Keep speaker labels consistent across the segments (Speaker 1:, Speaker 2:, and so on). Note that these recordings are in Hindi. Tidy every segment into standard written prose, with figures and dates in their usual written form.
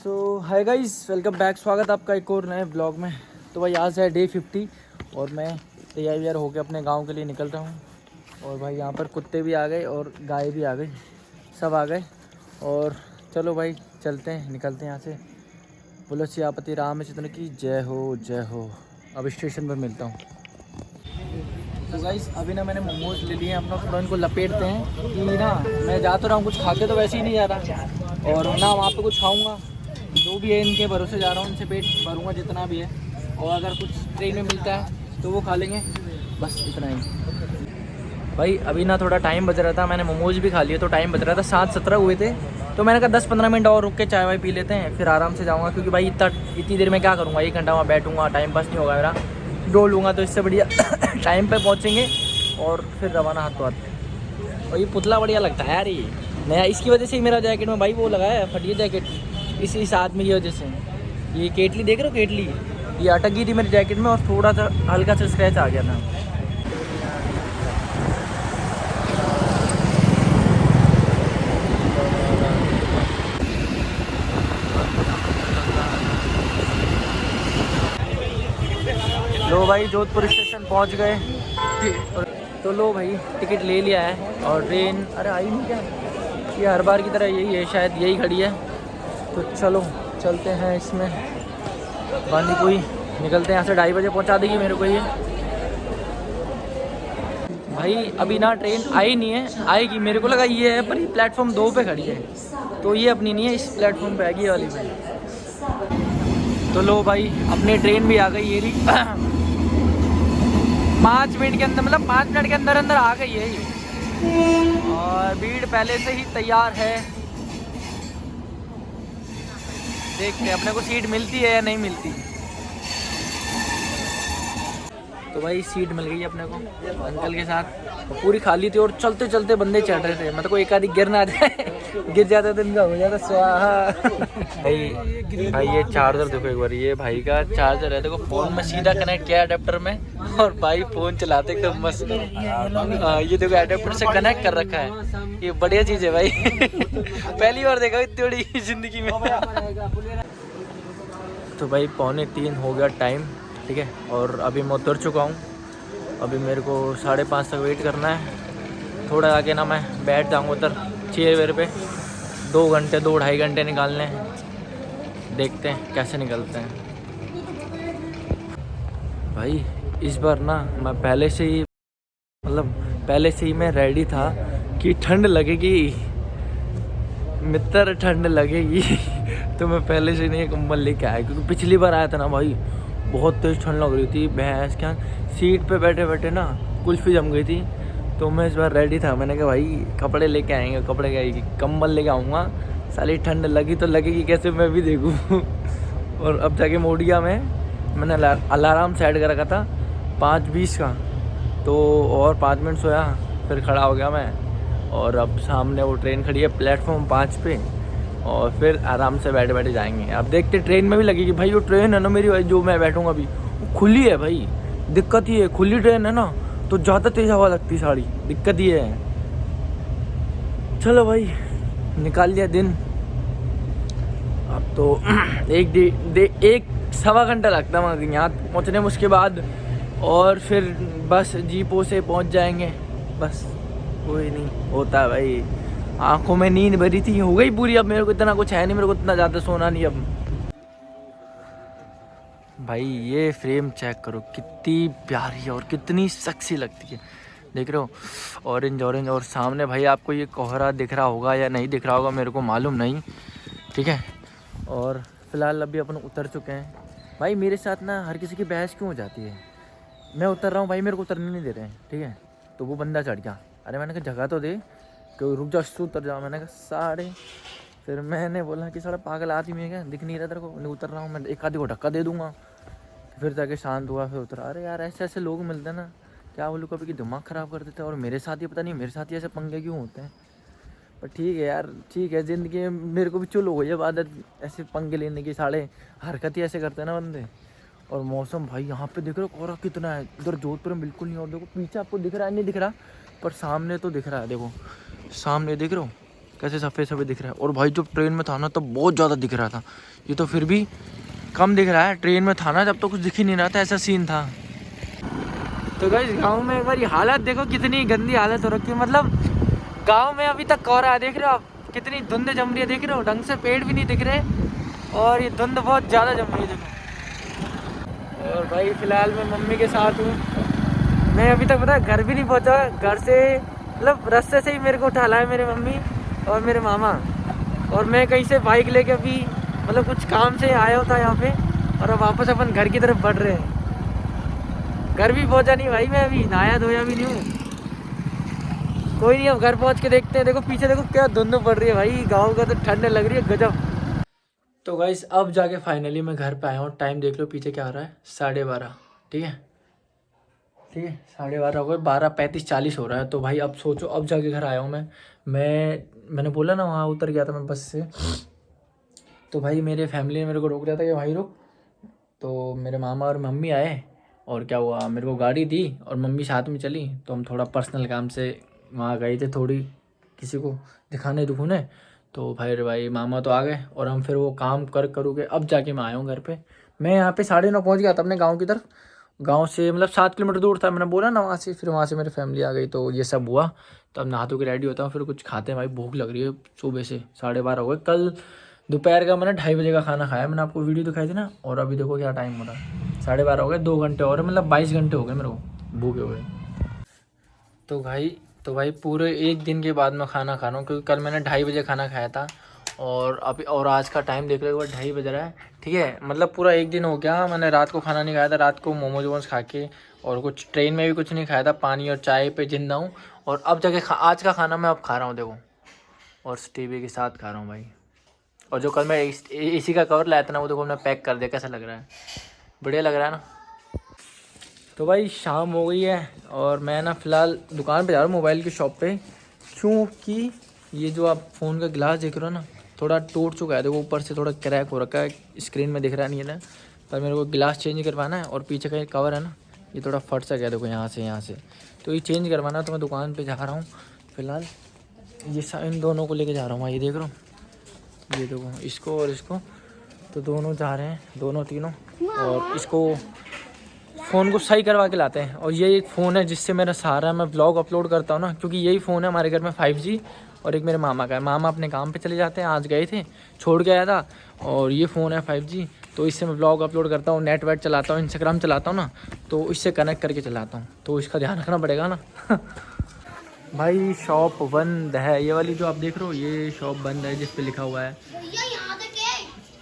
Speaker 1: सो हाय गाइस, वेलकम बैक। स्वागत आपका एक और नए ब्लॉग में। तो भाई आज है डे 50 और मैं तैयार होकर अपने गांव के लिए निकल रहा हूं। और भाई यहाँ पर कुत्ते भी आ गए और गाय भी आ गई, सब आ गए। और चलो भाई चलते हैं, निकलते हैं यहाँ से। बोलो सियापति रामचंद्र की जय हो, जय हो। अब स्टेशन पर मिलता हूँ। तो गाइस अभी ना मैंने मोमोज ले लिए हैं अपना, थोड़ा इनको लपेटते हैं कि ना मैं जा तो रहा हूँ, कुछ खा के तो वैसे ही नहीं जा रहा और ना वहाँ पे कुछ खाऊंगा। जो भी है इनके भरोसे जा रहा हूँ, इनसे पेट भरूंगा जितना भी है। और अगर कुछ ट्रेन में मिलता है तो वो खा लेंगे, बस इतना ही। भाई अभी ना थोड़ा टाइम बच रहा था, मैंने मोमोज भी खा लिए तो टाइम बच रहा था। 7:17 हुए थे तो मैंने कहा 10-15 मिनट और रुक के चाय वाय पी लेते हैं, फिर आराम से जाऊँगा। क्योंकि भाई इतनी देर में क्या करूँगा, 1 घंटा वहाँ बैठूँगा, टाइम पास नहीं होगा मेरा। डोल लूँगा तो इससे बढ़िया टाइम पे पहुँचेंगे और फिर रवाना हाथों हाथ। और ये पुतला बढ़िया लगता है यार, ये नया, इसकी वजह से ही मेरा जैकेट में भाई वो लगाया है, फटी जैकेट इस आदमी की वजह से। ये केटली देख रहे हो, केटली ये अटक गई थी मेरे जैकेट में और थोड़ा सा हल्का सा स्क्रैच आ गया था। लो भाई जोधपुर स्टेशन पहुंच गए। तो लो भाई टिकट ले लिया है और ट्रेन अरे आई नहीं क्या, ये हर बार की तरह यही है, शायद यही खड़ी है। तो चलो चलते हैं इसमें, बांदीकुई निकलते हैं यहाँ से। 2:30 बजे पहुँचा देगी मेरे को ये। भाई अभी ना ट्रेन आई नहीं है, आएगी। मेरे को लगा ये है पर ये प्लेटफॉर्म 2 पे खड़ी है, तो ये अपनी नहीं है, इस प्लेटफॉर्म पे आएगी ये वाली भाई। तो लो भाई अपनी ट्रेन भी आ गई ये रही 5 मिनट के अंदर, मतलब 5 मिनट के अंदर अंदर आ गई है ये। और भीड़ पहले से ही तैयार है। देखते हैं अपने को सीट मिलती है या नहीं मिलती। तो भाई सीट मिल गई अपने को अंकल के साथ, पूरी खाली थी और चलते चलते बंदे चढ़ रहे थे। मतलब कोई एक आधी गिर ना जाए गिर जाता तो इनका हो जाता स्वाहा। भाई ये चार्जर देखो एक बार, ये भाई का चार्जर है। देखो फोन में सीधा कनेक्ट किया अडेप्टर में और भाई फोन चलाते एकदम मस्त। ये देखो अडेप्टर से कनेक्ट कर रखा है, ये बढ़िया चीज़ है भाई पहली बार देखा इतनी बड़ी जिंदगी में। तो भाई 2:45 हो गया टाइम, ठीक है। और अभी मैं उतर चुका हूँ। अभी मेरे को 5:30 तक वेट करना है। थोड़ा आके ना मैं बैठ जाऊँगा उधर चेयर पे। 2-2.5 घंटे निकालने हैं, देखते हैं कैसे निकलते हैं। भाई इस बार ना मैं पहले से ही मैं रेडी था कि ठंड लगेगी मित्र, ठंड लगेगी तो मैं पहले से नहीं कंबल लेके आया। क्योंकि पिछली बार आया था ना भाई, बहुत तेज़ ठंड लग रही थी। भैंस क्या सीट पे बैठे बैठे ना कुल्फी जम गई थी। तो मैं इस बार रेडी था, मैंने कहा भाई कपड़े लेके आएंगे, कपड़े क्या कंबल लेके आऊँगा। साली ठंड लगी तो लगेगी कैसे, मैं भी देखूँ और अब जाके मोडिया में मैंने अलार्म सेट कर रखा था 5:20 का। तो और 5 मिनट सोया, फिर खड़ा हो गया मैं। और अब सामने वो ट्रेन खड़ी है प्लेटफॉर्म 5 पे और फिर आराम से बैठे बैठे जाएंगे। अब देखते ट्रेन में भी लगेगी भाई। वो ट्रेन है ना मेरी भाई, जो मैं बैठूंगा अभी वो खुली है भाई। दिक्कत ये है, खुली ट्रेन है ना तो ज़्यादा तेज़ हवा लगती साड़ी, दिक्कत ये है। चलो भाई निकाल लिया दिन। अब तो 1-1.25 घंटा लगता है यहाँ पहुँचने में, उसके बाद और फिर बस जीपो से पहुँच जाएंगे। बस कोई नहीं होता है भाई। आंखों में नींद भरी थी, हो गई पूरी। अब मेरे को इतना कुछ है नहीं, मेरे को इतना ज़्यादा सोना नहीं अब। भाई ये फ्रेम चेक करो, कितनी प्यारी है और कितनी सेक्सी लगती है। देख रहे हो ऑरेंज ऑरेंज। और सामने भाई आपको ये कोहरा दिख रहा होगा या नहीं दिख रहा होगा, मेरे को मालूम नहीं, ठीक है। और फिलहाल अभी अपन उतर चुके हैं। भाई मेरे साथ ना हर किसी की बहस क्यों हो जाती है। मैं उतर रहा हूँ भाई, मेरे को उतरने नहीं दे रहे हैं, ठीक है। तो वो बंदा चढ़ गया, अरे मैंने कहा जगह तो दे, कि रुक जा उतर जाओ। मैंने कहा फिर मैंने बोला कि सारा पागल आदमी है क्या, दिख नहीं रहा तेरे को, नहीं उतर रहा हूँ मैं, एक आदमी को धक्का दे दूंगा। फिर जाके शांत हुआ, फिर उतरा। अरे यार ऐसे ऐसे लोग मिलते हैं ना, क्या बोलूँ, कभी कि दिमाग ख़राब कर देते हैं। और मेरे साथ ही पता नहीं मेरे साथ ही ऐसे पंगे क्यों होते हैं। पर ठीक है यार, ठीक है, ज़िंदगी में मेरे को भी चुल हो गई अब आदत ऐसे पंगे लेने की। साढ़े हरकत ही ऐसे करते हैं ना बंदे। और मौसम भाई यहाँ पे देख रहे हो कोहरा कितना है, इधर जोधपुर में बिल्कुल नहीं। और देखो पीछे आपको दिख रहा है नहीं दिख रहा, पर सामने तो दिख रहा है। देखो सामने देख रहे हो कैसे सफ़ेद सफ़ेद दिख रहा है। और भाई जब ट्रेन में था ना तो बहुत ज़्यादा दिख रहा था, ये तो फिर भी कम दिख रहा है। ट्रेन में था ना जब तो कुछ दिख ही नहीं रहा था, ऐसा सीन था। तो गाइस गाँव में एक बार ये हालत देखो, कितनी गंदी हालत हो रखी है। मतलब गाँव में अभी तक कोहरा है, देख रहे हो आप, कितनी धुंध जम रही है, देख रहे हो, ढंग से पेड़ भी नहीं दिख रहे और ये धुंध बहुत ज़्यादा जम रही है देखो। और भाई फ़िलहाल मैं मम्मी के साथ हूँ। मैं अभी तक पता घर भी नहीं पहुँचा, घर से मतलब रास्ते से ही मेरे को उठा लाए मेरे मम्मी और मेरे मामा। और मैं कहीं से बाइक लेके अभी मतलब कुछ काम से आया होता यहाँ पे, और अब वापस अपन घर की तरफ बढ़ रहे हैं। घर भी पहुँचा नहीं भाई, मैं अभी नहाया धोया भी नहीं हूँ। कोई नहीं, अब घर पहुँच के देखते हैं। देखो पीछे देखो क्या धुंध पड़ रही है भाई, गाँव का तो ठंड लग रही है गजब। तो गाइस अब जाके फाइनली मैं घर पे आया हूँ। टाइम देख लो पीछे क्या हो रहा है, 12:30। ठीक है 12:30 हो गए, 12:35-40 हो रहा है। तो भाई अब सोचो, अब जाके घर आया हूँ मैंने बोला ना वहाँ उतर गया था मैं बस से। तो भाई मेरे फैमिली ने मेरे को रोक दिया था कि भाई रुक। तो मेरे मामा और मम्मी आए और क्या हुआ, मेरे को गाड़ी दी और मम्मी साथ में चली। तो हम थोड़ा पर्सनल काम से वहाँ गए थे, थोड़ी किसी को दिखाने दुखने। तो भाई मामा तो आ गए और हम फिर वो काम करूँ के अब जाके मैं आया हूँ घर पे। मैं यहाँ पे 9:30 पहुँच गया था अपने गाँव की तरफ। गांव से मतलब 7 किलोमीटर दूर था, मैंने बोला ना वहाँ से। फिर वहाँ से मेरी फैमिली आ गई, तो ये सब हुआ। तो अब नहा धो के रेडी होता हूँ, फिर कुछ खाते हैं। भाई भूख लग रही है सुबह से, 12:30 हो गए। कल दोपहर का मैंने 2:30 बजे का खाना खाया, मैंने आपको वीडियो दिखाई थी ना। और अभी देखो क्या टाइम हो रहा है, 12:30 हो गए। 2 घंटे और मतलब 22 घंटे हो गए मेरे को भूखे हुए। तो भाई पूरे एक दिन के बाद मैं खाना खा रहा हूँ, क्योंकि कल मैंने 2:30 बजे खाना खाया था। और अभी और आज का टाइम देख लो, 2:30 बज रहा है। ठीक है, मतलब पूरा एक दिन हो गया। मैंने रात को खाना नहीं खाया था, रात को मोमोज वोमोज खा के, और कुछ ट्रेन में भी कुछ नहीं खाया था, पानी और चाय पे जिंदा हूँ। और अब जाके आज का खाना मैं अब खा रहा हूँ देखो, और टीवी के साथ खा रहा हूँ भाई। और जो कल मैं इसी का कवर लाया था ना, वो देखो मैंने पैक कर दिया। कैसा लग रहा है, बढ़िया लग रहा है ना। तो भाई शाम हो गई है और मैं ना फ़िलहाल दुकान पे जा रहा हूँ, मोबाइल की शॉप पे। क्योंकि ये जो आप फ़ोन का ग्लास देख रहे हो ना, थोड़ा टूट चुका है देखो, ऊपर से थोड़ा क्रैक हो रखा है, स्क्रीन में दिख रहा नहीं है ना। पर मेरे को ग्लास चेंज करवाना है। और पीछे का ये कवर है ना, ये थोड़ा फट सा गया देखो, यहाँ से तो ये चेंज करवाना है। तो मैं दुकान पर जा रहा हूँ फ़िलहाल। ये इन दोनों को लेके जा रहा हूँ, ये देख रहा हूँ, ये देखो, इसको और इसको। तो दोनों जा रहे हैं, दोनों तीनों। और इसको फ़ोन को सही करवा के लाते हैं। और ये एक फ़ोन है जिससे मेरा सहारा, मैं ब्लॉग अपलोड करता हूँ ना, क्योंकि यही फ़ोन है हमारे घर में 5G। और एक मेरे मामा का है, मामा अपने काम पे चले जाते हैं, आज गए थे, छोड़ के आया था। और ये फ़ोन है 5G, तो इससे मैं ब्लॉग अपलोड करता हूँ, नेट वेट चलाता हूँ, इंस्टाग्राम चलाता हूँ ना, तो इससे कनेक्ट करके चलाता हूँ। तो इसका ध्यान रखना पड़ेगा ना। भाई शॉप बंद है, ये वाली जो आप देख रहे हो, ये शॉप बंद है, जिस पे लिखा हुआ है,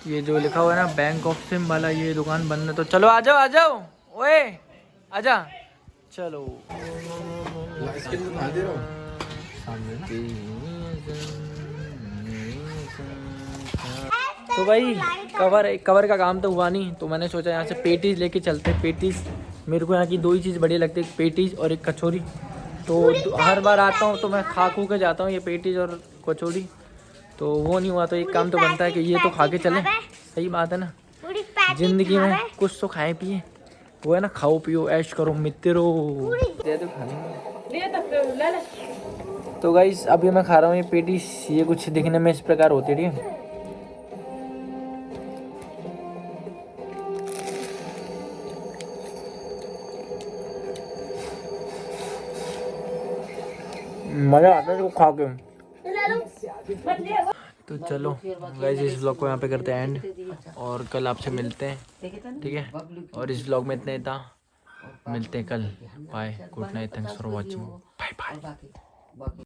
Speaker 1: ये जो लिखा हुआ है ना बैंक ऑफ सिम वाला, ये दुकान बंद है। तो चलो आ जाओ ओए, आजा चलो। तो भाई कवर का काम तो हुआ नहीं, तो मैंने सोचा यहाँ से पेटीज लेके चलते। पेटीज मेरे को यहाँ की 2 ही चीज़ बढ़िया लगती है, एक पेटीज और एक कचौरी। तो हर बार आता हूँ तो मैं खा खू के जाता हूँ ये पेटीज और कचौरी। तो वो नहीं हुआ, तो एक काम तो बनता है कि ये तो खा के चलें। सही बात है ना, ज़िंदगी में कुछ तो खाए पिए, वो है ना, खाओ पियो ऐश करो मित्रों। तो गाइस अभी मैं खा रहा हूँ ये पेटीज, ये कुछ दिखने में इस प्रकार होती है। ठीक है, मज़ा आता है इसको खा के। तो चलो गाइस इस ब्लॉग को यहाँ पे करते हैं एंड, और कल आपसे मिलते हैं। ठीक है, और इस ब्लॉग में इतना ही था, मिलते हैं कल। Bye, good night, thanks for watching, bye bye.